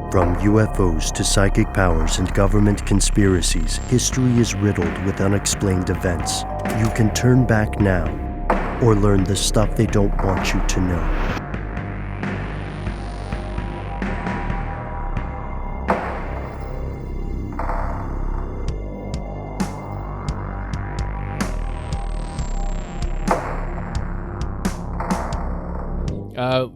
From UFOs to psychic powers and government conspiracies, history is riddled with unexplained events. You can turn back now or learn the stuff they don't want you to know.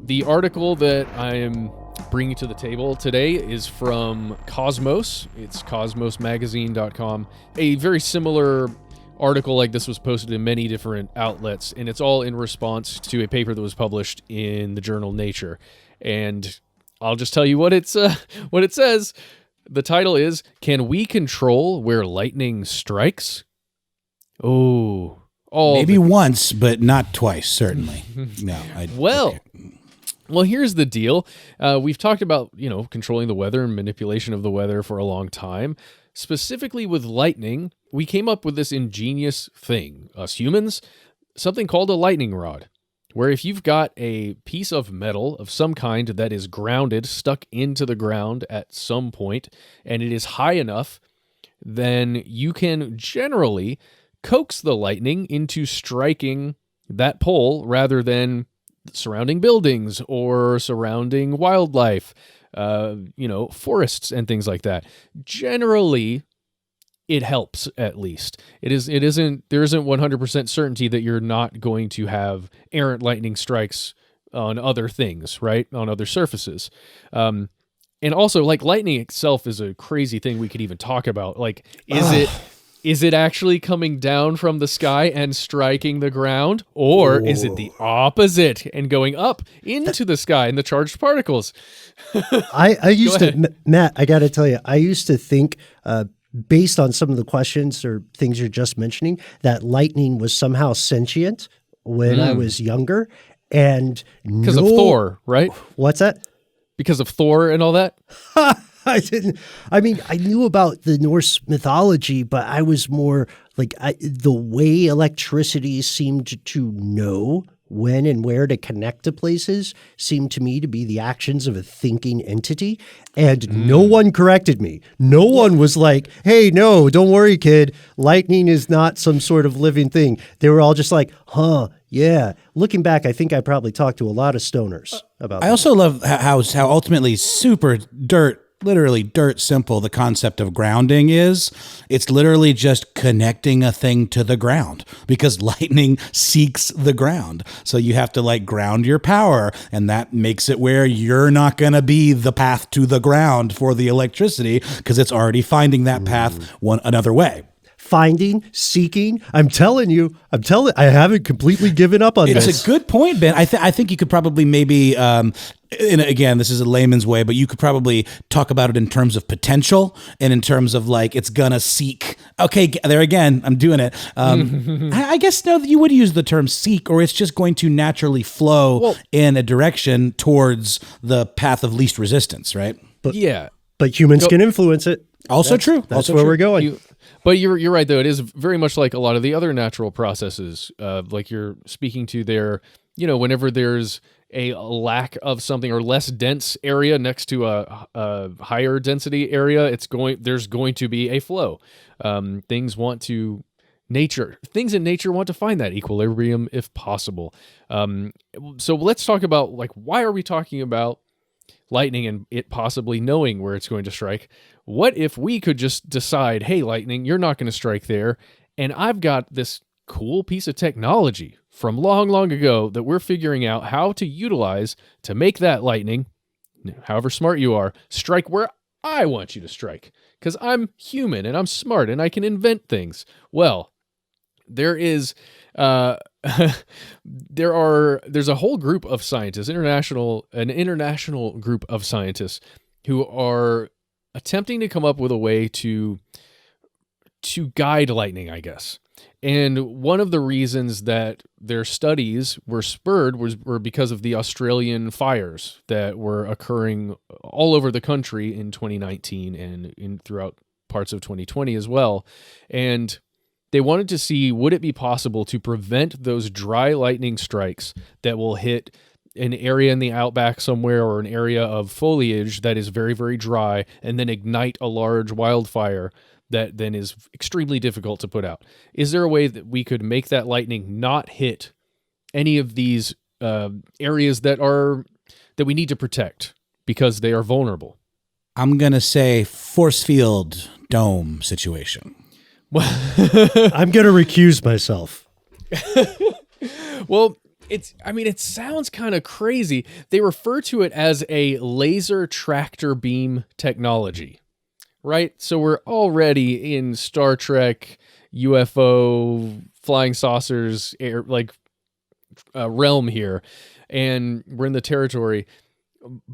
The article that I am bringing to the table today is from Cosmos. It's cosmosmagazine.com. A very similar article like this was posted in many different outlets, and it's all in response to a paper that was published in the journal Nature. And I'll just tell you what it says. The title is, "Can We Control Where Lightning Strikes?" Oh. Maybe once, but not twice, certainly. No. Well, here's the deal. We've talked about, controlling the weather and manipulation of the weather for a long time. Specifically with lightning, we came up with this ingenious thing, us humans, something called a lightning rod, where if you've got a piece of metal of some kind that is grounded, stuck into the ground at some point, and it is high enough, then you can generally coax the lightning into striking that pole rather than surrounding buildings or surrounding wildlife, forests and things like that. Generally, it helps at least. There isn't 100% certainty that you're not going to have errant lightning strikes on other things, right? On other surfaces. And also, like, lightning itself is a crazy thing we could even talk about. Like, is it actually coming down from the sky and striking the ground? Or is it the opposite and going up into the sky and the charged particles? I used to, Matt, I got to tell you, I used to think, based on some of the questions or things you're just mentioning, that lightning was somehow sentient when I was younger. And because of Thor, right? What's that? Because of Thor and all that? I knew about the Norse mythology, but I was more like the way electricity seemed to know when and where to connect to places seemed to me to be the actions of a thinking entity. And no one corrected me. No one was like, hey, no, don't worry, kid. Lightning is not some sort of living thing. They were all just like, huh, yeah. Looking back, I think I probably talked to a lot of stoners about that. I also love how ultimately literally dirt simple the concept of grounding is. It's literally just connecting a thing to the ground, because lightning seeks the ground. So you have to ground your power, and that makes it where you're not going to be the path to the ground for the electricity, because it's already finding that path another way. Finding, seeking. I'm telling you, I haven't completely given up on this. It's a good point, Ben. I think you could probably maybe, and again, this is a layman's way, but you could probably talk about it in terms of potential and in terms of it's gonna seek. Okay, there again, I'm doing it. I guess no, you would use the term seek, or it's just going to naturally flow in a direction towards the path of least resistance, right? But humans can influence it. That's true. That's where we're going. But you're right, though. It is very much like a lot of the other natural processes, like you're speaking to there. Whenever there's a lack of something or less dense area next to a higher density area, there's going to be a flow. Things in nature want to find that equilibrium if possible. So let's talk about why are we talking about lightning and it possibly knowing where it's going to strike? What if we could just decide, hey, lightning, you're not going to strike there, and I've got this cool piece of technology from long, long ago that we're figuring out how to utilize to make that lightning, however smart you are, strike where I want you to strike, because I'm human and I'm smart and I can invent things. Well, there's a whole group of scientists, an international group of scientists who are attempting to come up with a way to guide lightning, I guess. And one of the reasons that their studies were spurred were because of the Australian fires that were occurring all over the country in 2019 and throughout parts of 2020 as well. And they wanted to see, would it be possible to prevent those dry lightning strikes that will hit an area in the outback somewhere or an area of foliage that is very, very dry and then ignite a large wildfire that then is extremely difficult to put out. Is there a way that we could make that lightning not hit any of these areas that we need to protect because they are vulnerable? I'm going to say force field dome situation. I'm going to recuse myself. Well, it sounds kind of crazy. They refer to it as a laser tractor beam technology, right? So we're already in Star Trek, UFO, flying saucers, realm here, and we're in the territory.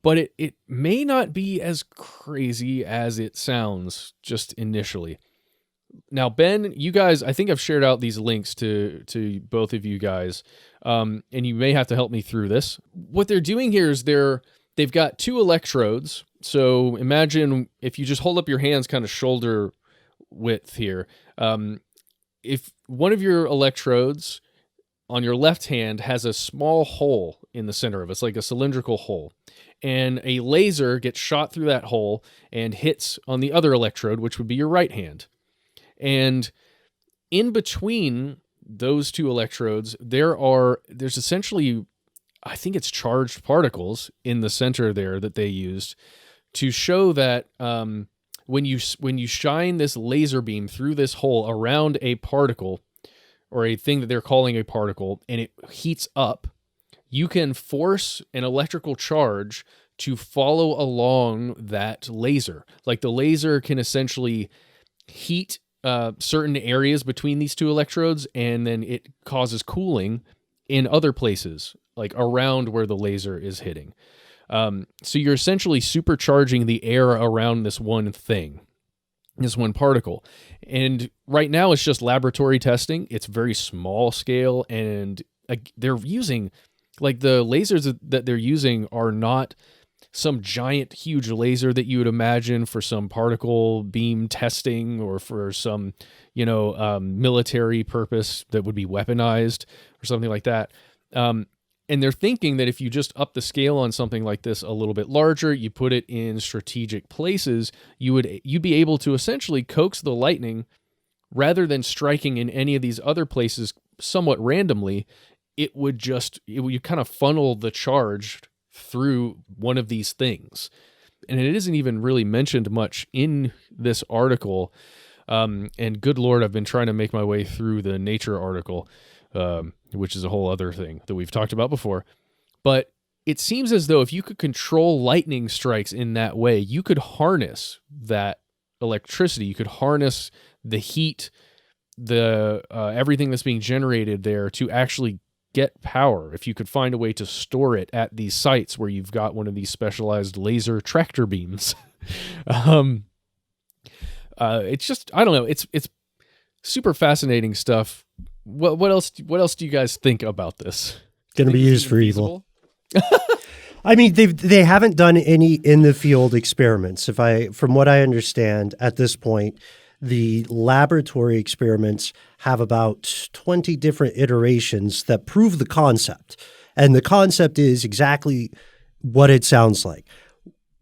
But it may not be as crazy as it sounds just initially. Now, Ben, you guys, I think I've shared out these links to both of you guys, and you may have to help me through this. What they're doing here is they've got 2 electrodes. So imagine if you just hold up your hands kind of shoulder width here. If one of your electrodes on your left hand has a small hole in the center of it, it's like a cylindrical hole, and a laser gets shot through that hole and hits on the other electrode, which would be your right hand. And in between those 2 electrodes, there's essentially, I think it's charged particles in the center there that they used to show that when you shine this laser beam through this hole around a particle or a thing that they're calling a particle, and it heats up, you can force an electrical charge to follow along that laser. Like the laser can essentially heat certain areas between these 2 electrodes, and then it causes cooling in other places, like around where the laser is hitting. So you're essentially supercharging the air around this one thing, this one particle. And right now it's just laboratory testing. It's very small scale, and they're using, like, the lasers that they're using are not some giant, huge laser that you would imagine for some particle beam testing or for some, military purpose that would be weaponized or something like that. And they're thinking that if you just up the scale on something like this a little bit larger, you put it in strategic places, you'd be able to essentially coax the lightning rather than striking in any of these other places somewhat randomly. It would kind of funnel the charge through one of these things. And it isn't even really mentioned much in this article. And good Lord, I've been trying to make my way through the Nature article, which is a whole other thing that we've talked about before. But it seems as though if you could control lightning strikes in that way, you could harness that electricity. You could harness the heat, the everything that's being generated there to actually get power. If you could find a way to store it at these sites where you've got one of these specialized laser tractor beams. It's just, I don't know. It's super fascinating stuff. What else do you guys think about this? Going to be used for evil. I mean, they haven't done any in the field experiments. From what I understand at this point, the laboratory experiments have about 20 different iterations that prove the concept. And the concept is exactly what it sounds like.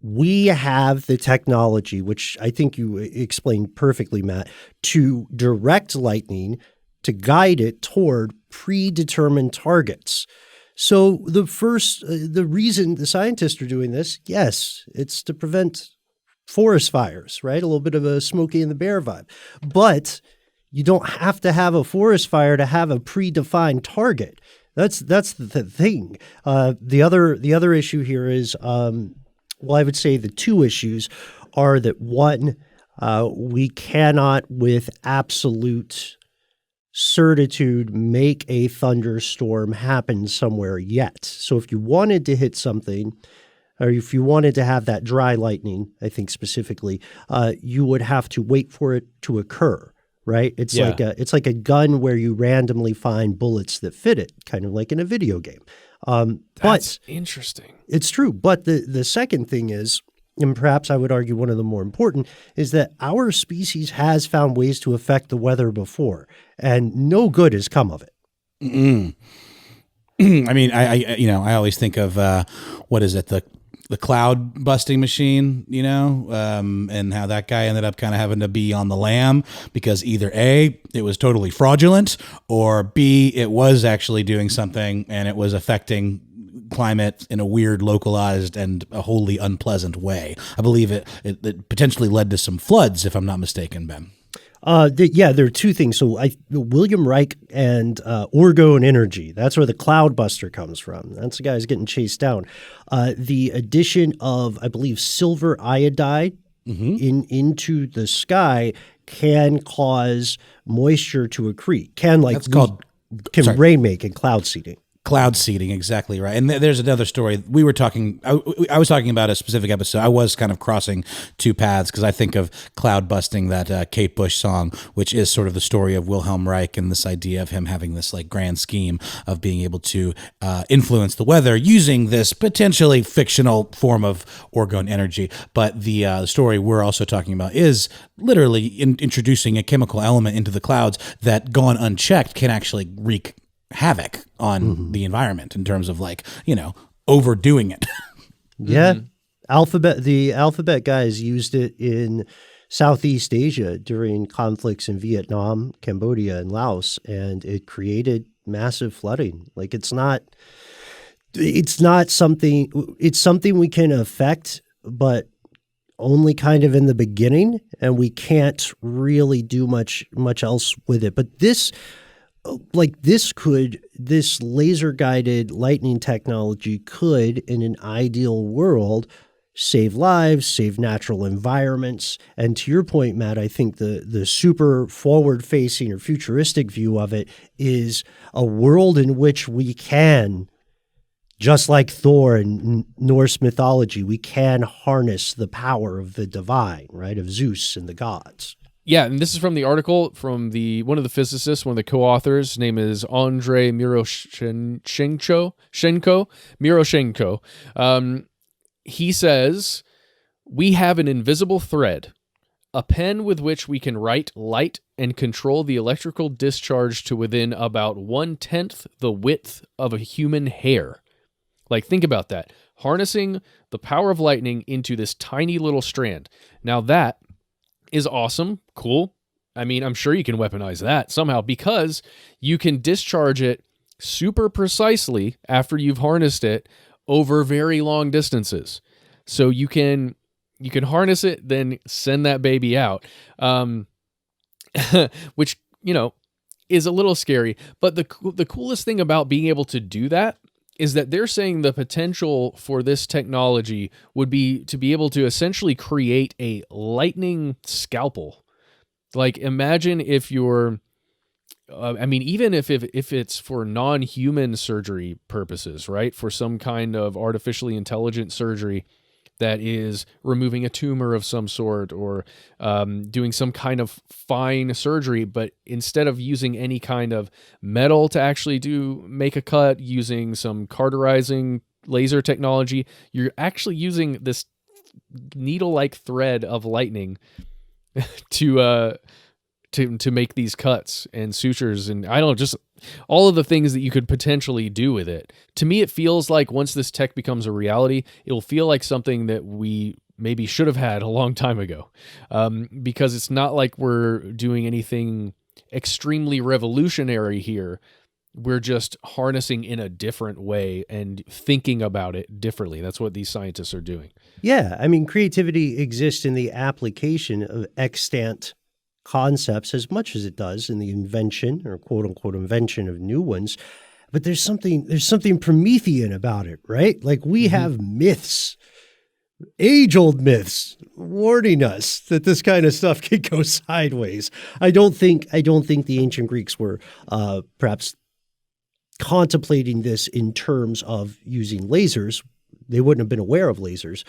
We have the technology, which I think you explained perfectly, Matt, to direct lightning, to guide it toward predetermined targets. So the reason the scientists are doing this, yes, it's to prevent forest fires, right? A little bit of a Smokey and the Bear vibe. But you don't have to have a forest fire to have a predefined target. That's the thing. The other issue here is, I would say the 2 issues are that, one, we cannot with absolute certitude make a thunderstorm happen somewhere yet. So if you wanted to hit something, or if you wanted to have that dry lightning, I think specifically, you would have to wait for it to occur, right? It's like a gun where you randomly find bullets that fit it, kind of like in a video game. That's interesting. It's true. But the second thing is, and perhaps I would argue one of the more important, is that our species has found ways to affect the weather before, and no good has come of it. Mm-mm. I mean, I always think of what is it, the cloud busting machine, and how that guy ended up kind of having to be on the lam because either A, it was totally fraudulent, or B, it was actually doing something and it was affecting climate in a weird, localized, and a wholly unpleasant way. I believe it potentially led to some floods, if I'm not mistaken, Ben. There are two things. So William Reich and Orgone Energy, that's where the cloud buster comes from. That's the guy who's getting chased down. The addition of, I believe, silver iodide into the sky can cause moisture to accrete. Rain make and cloud seeding. Cloud seeding, exactly right. And there's another story. I was talking about a specific episode. I was kind of crossing two paths because I think of cloud busting, that Kate Bush song, which is sort of the story of Wilhelm Reich and this idea of him having this like grand scheme of being able to influence the weather using this potentially fictional form of orgone energy. But the story we're also talking about is literally introducing a chemical element into the clouds that, gone unchecked, can actually wreak havoc on the environment in terms of overdoing it. Yeah. The alphabet guys used it in Southeast Asia during conflicts in Vietnam, Cambodia, and Laos, and it created massive flooding. Like it's something we can affect, but only kind of in the beginning, and we can't really do much else with it. But this laser guided lightning technology could, in an ideal world, save lives, save natural environments. And to your point, Matt, I think the super forward facing or futuristic view of it is a world in which we can, just like Thor in Norse mythology, we can harness the power of the divine, right? Of Zeus and the gods. Yeah, and this is from the article from one of the physicists, one of the co-authors. His name is Andrei Miroshenko. He says, "We have an invisible thread, a pen with which we can write light and control the electrical discharge to within about 1/10 the width of a human hair." Like, think about that. Harnessing the power of lightning into this tiny little strand. Now that is awesome, cool. I mean, I'm sure you can weaponize that somehow because you can discharge it super precisely after you've harnessed it over very long distances. So you can harness it, then send that baby out, which, is a little scary. But the coolest thing about being able to do that is that they're saying the potential for this technology would be to be able to essentially create a lightning scalpel. Like, imagine if you're, even if it's for non-human surgery purposes, right? For some kind of artificially intelligent surgery that is removing a tumor of some sort or doing some kind of fine surgery, but instead of using any kind of metal to actually make a cut, using some cauterizing laser technology, you're actually using this needle-like thread of lightning to make these cuts and sutures and just all of the things that you could potentially do with it. To me, it feels like once this tech becomes a reality, it'll feel like something that we maybe should have had a long time ago, because it's not like we're doing anything extremely revolutionary here. We're just harnessing in a different way and thinking about it differently. That's what these scientists are doing. Yeah, creativity exists in the application of extant concepts as much as it does in the invention or quote unquote invention of new ones. But there's something Promethean about it, right? Like we have myths, age-old myths warning us that this kind of stuff could go sideways. I don't think the ancient Greeks were perhaps contemplating this in terms of using lasers. They wouldn't have been aware of lasers.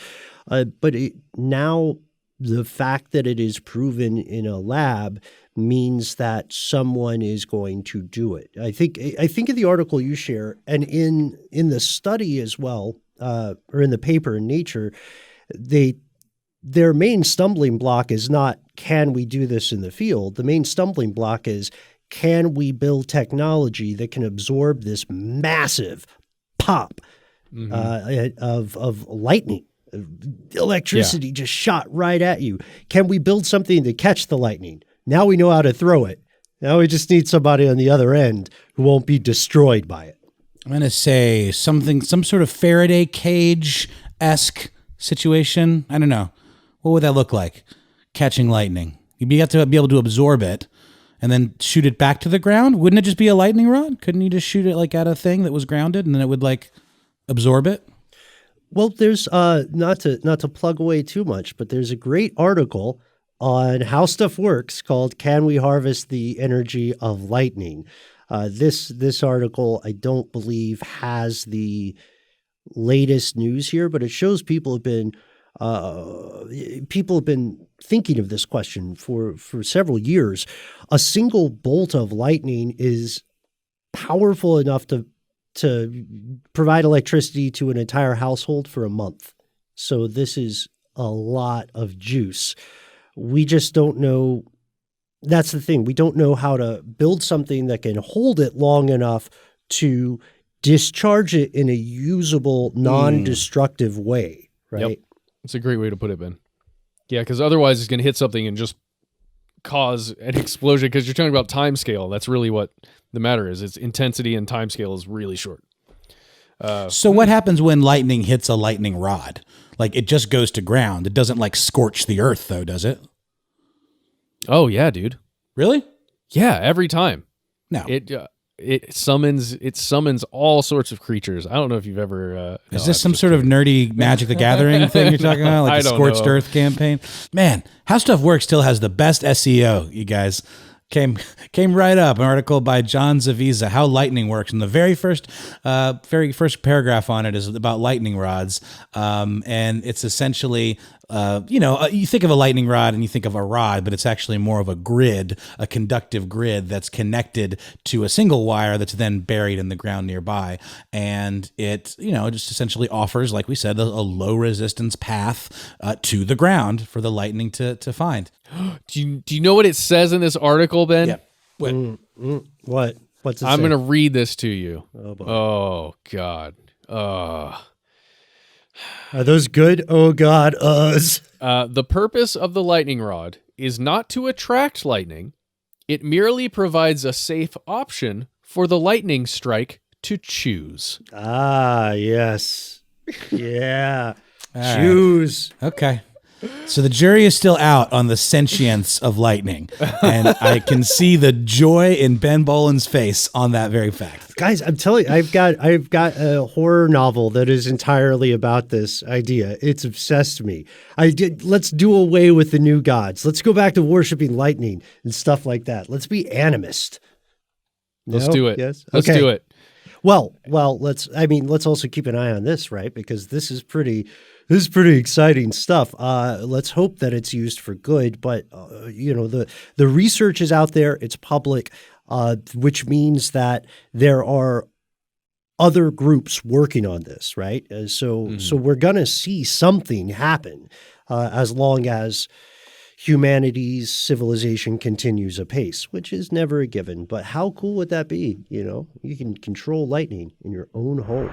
But now the fact that it is proven in a lab means that someone is going to do it. I think in the article you share and in the study as well, or in the paper in Nature, their main stumbling block is not, can we do this in the field? The main stumbling block is, can we build technology that can absorb this massive pop of lightning? Electricity just shot right at you. Can we build something to catch the lightning? Now we know how to throw it. Now we just need somebody on the other end who won't be destroyed by it. I'm going to say some sort of Faraday cage-esque situation. I don't know. What would that look like? Catching lightning. You'd have to be able to absorb it and then shoot it back to the ground. Wouldn't it just be a lightning rod? Couldn't you just shoot it like at a thing that was grounded and then it would like absorb it? Well, there's not to plug away too much, but there's a great article on how stuff works called "Can We Harvest the Energy of Lightning?" This article, I don't believe, has the latest news here, but it shows people have been thinking of this question for several years. A single bolt of lightning is powerful enough to provide electricity to an entire household for a month. So this is a lot of juice. We just don't know. That's the thing. We don't know how to build something that can hold it long enough to discharge it in a usable, non-destructive way, right? Yep. It's a great way to put it, Ben. Yeah, because otherwise it's going to hit something and just cause an explosion, because you're talking about time scale. That's really what the matter is. Its intensity and time scale is really short. So what happens when lightning hits a lightning rod? Like it just goes to ground. It doesn't like scorch the earth though, does it? Oh yeah, dude. Really? Yeah, every time. No. It summons all sorts of creatures. I don't know if you've ever. Is this some sort of nerdy Magic the Gathering thing you're talking about, like the Scorched Earth campaign? Man, How Stuff Works still has the best SEO. You guys came right up. An article by John Zaviza, How Lightning Works, and the very first paragraph on it is about lightning rods, and it's essentially. You think of a lightning rod and you think of a rod, but it's actually more of a grid, a conductive grid that's connected to a single wire that's then buried in the ground nearby. And it, just essentially offers, like we said, a low resistance path to the ground for the lightning to find. Do you know what it says in this article, Ben? Yeah. What? What's it I'm say? going to read this to you. Oh, boy. Oh God. Are those good? Oh, God, The purpose of the lightning rod is not to attract lightning. It merely provides a safe option for the lightning strike to choose. Ah, yes. Yeah. All Choose. right. Okay. So the jury is still out on the sentience of lightning, and I can see the joy in Ben Boland's face on that very fact. Guys, I'm telling you, I've got a horror novel that is entirely about this idea. It's obsessed me. Let's do away with the new gods. Let's go back to worshiping lightning and stuff like that. Let's be animist. Let's do it. Yes. Let's Okay. do it. Well, let's also keep an eye on this, right? Because this is pretty exciting stuff. Let's hope that it's used for good. But the research is out there; it's public, which means that there are other groups working on this, right? So we're gonna see something happen as long as humanity's civilization continues apace, which is never a given. But how cool would that be? You can control lightning in your own home.